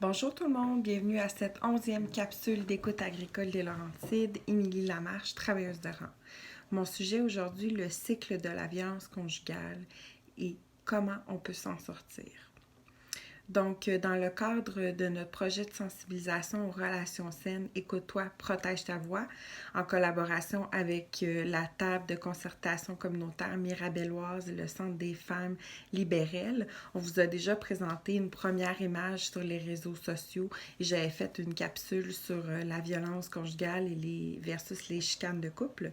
Bonjour tout le monde, bienvenue à cette 11e capsule d'écoute agricole des Laurentides. Émilie Lamarche, travailleuse de rang. Mon sujet aujourd'hui, le cycle de la violence conjugale et comment on peut s'en sortir. Donc, dans le cadre de notre projet de sensibilisation aux relations saines, Écoute-toi, protège ta voix, en collaboration avec la table de concertation communautaire mirabelloise et le Centre des femmes libérales, on vous a déjà présenté une première image sur les réseaux sociaux et j'avais fait une capsule sur la violence conjugale et versus les chicanes de couple.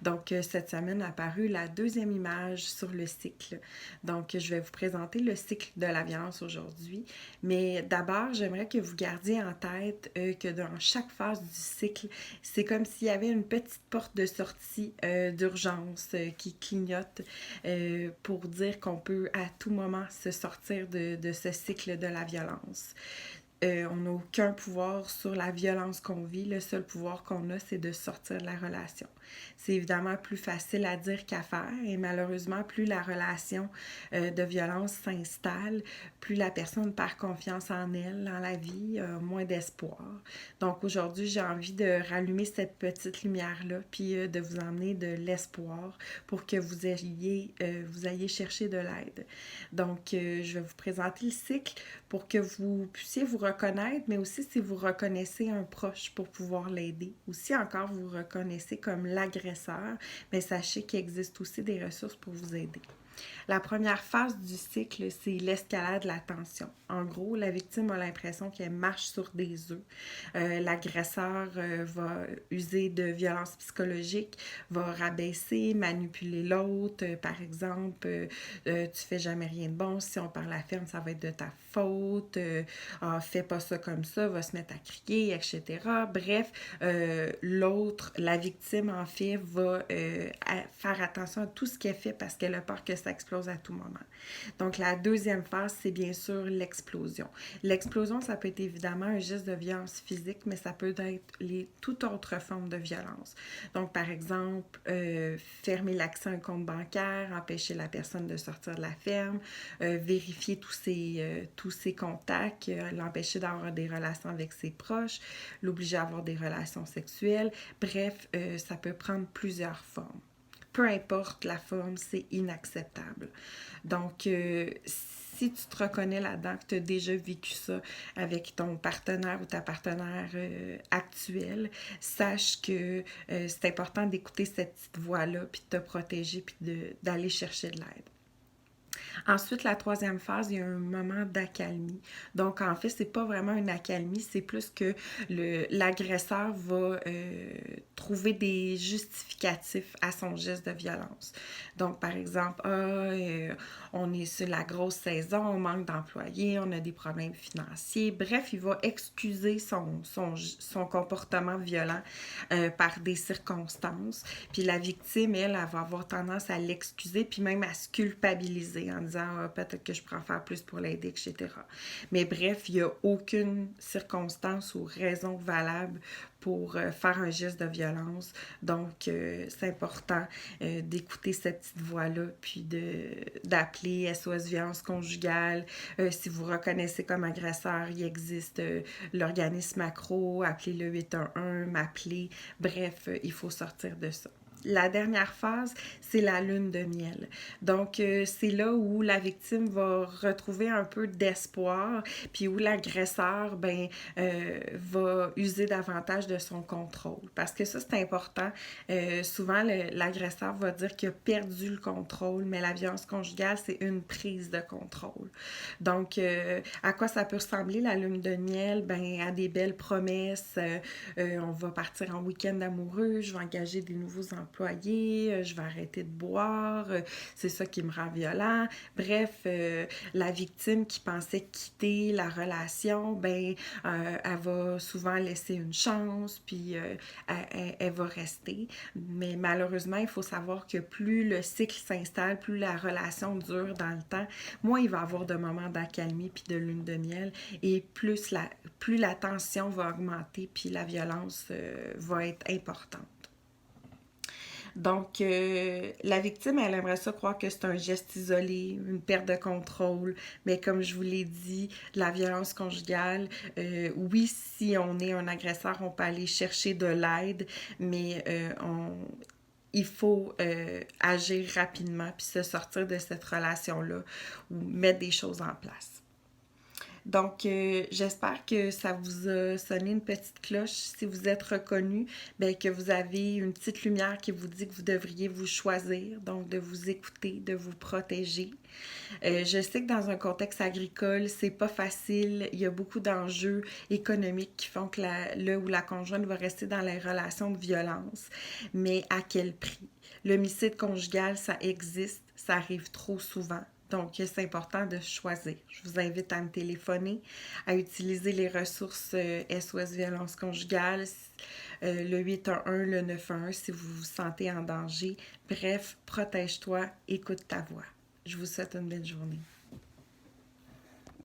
Donc, cette semaine a apparu la deuxième image sur le cycle. Donc, je vais vous présenter le cycle de la violence aujourd'hui. Mais d'abord, j'aimerais que vous gardiez en tête que dans chaque phase du cycle, c'est comme s'il y avait une petite porte de sortie d'urgence qui clignote pour dire qu'on peut à tout moment se sortir de ce cycle de la violence. On n'a aucun pouvoir sur la violence qu'on vit. Le seul pouvoir qu'on a, c'est de sortir de la relation. C'est évidemment plus facile à dire qu'à faire et malheureusement, plus la relation de violence s'installe, plus la personne perd confiance en elle, dans la vie, moins d'espoir. Donc aujourd'hui, j'ai envie de rallumer cette petite lumière-là puis de vous emmener de l'espoir pour que vous ayez cherché de l'aide. Donc, je vais vous présenter le cycle pour que vous puissiez vous reconnaître, mais aussi si vous reconnaissez un proche pour pouvoir l'aider. Ou si encore vous reconnaissez comme l'agresseur, mais sachez qu'il existe aussi des ressources pour vous aider. La première phase du cycle, c'est l'escalade de la tension. En gros, la victime a l'impression qu'elle marche sur des œufs. L'agresseur va user de violence psychologique, va rabaisser, manipuler l'autre. Par exemple, tu fais jamais rien de bon. Si on parle à ferme, ça va être de ta faute. Fais pas ça comme ça, va se mettre à crier, etc. Bref, l'autre, la victime, en fait, va faire attention à tout ce qu'elle fait parce qu'elle a peur que ça explose à tout moment. Donc, la deuxième phase, c'est bien sûr l'explosion. L'explosion, ça peut être évidemment un geste de violence physique, mais ça peut être toute autre forme de violence. Donc, par exemple, fermer l'accès à un compte bancaire, empêcher la personne de sortir de la ferme, vérifier tous ses contacts, l'empêcher d'avoir des relations avec ses proches, l'obliger à avoir des relations sexuelles. Bref, ça peut prendre plusieurs formes. Peu importe la forme, c'est inacceptable. Donc, si tu te reconnais là-dedans, que tu as déjà vécu ça avec ton partenaire ou ta partenaire actuelle, sache que c'est important d'écouter cette petite voix-là, puis de te protéger, puis d'aller chercher de l'aide. Ensuite, la troisième phase, il y a un moment d'accalmie. Donc, en fait, c'est pas vraiment une accalmie, c'est plus que l'agresseur va trouver des justificatifs à son geste de violence. Donc, par exemple, on est sur la grosse saison, on manque d'employés, on a des problèmes financiers. Bref, il va excuser son comportement violent par des circonstances. Puis la victime, elle va avoir tendance à l'excuser, puis même à se culpabiliser en disant peut-être que je pourrais en faire plus pour l'aider, etc. Mais bref, il n'y a aucune circonstance ou raison valable pour faire un geste de violence. Donc, c'est important d'écouter cette petite voix-là, puis d'appeler SOS violence conjugale. Si vous reconnaissez comme agresseur, il existe l'organisme accro, appelez le 811, m'appeler. Bref, il faut sortir de ça. La dernière phase, c'est la lune de miel. Donc, c'est là où la victime va retrouver un peu d'espoir, puis où l'agresseur va user davantage de son contrôle. Parce que ça, c'est important. Souvent, l'agresseur va dire qu'il a perdu le contrôle, mais la violence conjugale, c'est une prise de contrôle. Donc, à quoi ça peut ressembler, la lune de miel? À des belles promesses. On va partir en week-end amoureux, je vais engager des nouveaux employés, je vais arrêter de boire, c'est ça qui me rend violent. Bref, la victime qui pensait quitter la relation, elle va souvent laisser une chance, puis elle va rester. Mais malheureusement, il faut savoir que plus le cycle s'installe, plus la relation dure dans le temps, moins il va y avoir de moments d'accalmie puis de lune de miel, et plus la tension va augmenter, puis la violence va être importante. Donc, la victime, elle aimerait ça croire que c'est un geste isolé, une perte de contrôle. Mais comme je vous l'ai dit, la violence conjugale, oui, si on est un agresseur, on peut aller chercher de l'aide, mais il faut agir rapidement puis se sortir de cette relation-là ou mettre des choses en place. Donc, j'espère que ça vous a sonné une petite cloche. Si vous êtes reconnu, bien, que vous avez une petite lumière qui vous dit que vous devriez vous choisir, donc de vous écouter, de vous protéger. Je sais que dans un contexte agricole, c'est pas facile. Il y a beaucoup d'enjeux économiques qui font que le ou la conjointe va rester dans les relations de violence. Mais à quel prix? L'homicide conjugal, ça existe, ça arrive trop souvent. Donc, c'est important de choisir. Je vous invite à me téléphoner, à utiliser les ressources SOS Violence Conjugale, le 811, le 911 si vous vous sentez en danger. Bref, protège-toi, écoute ta voix. Je vous souhaite une belle journée.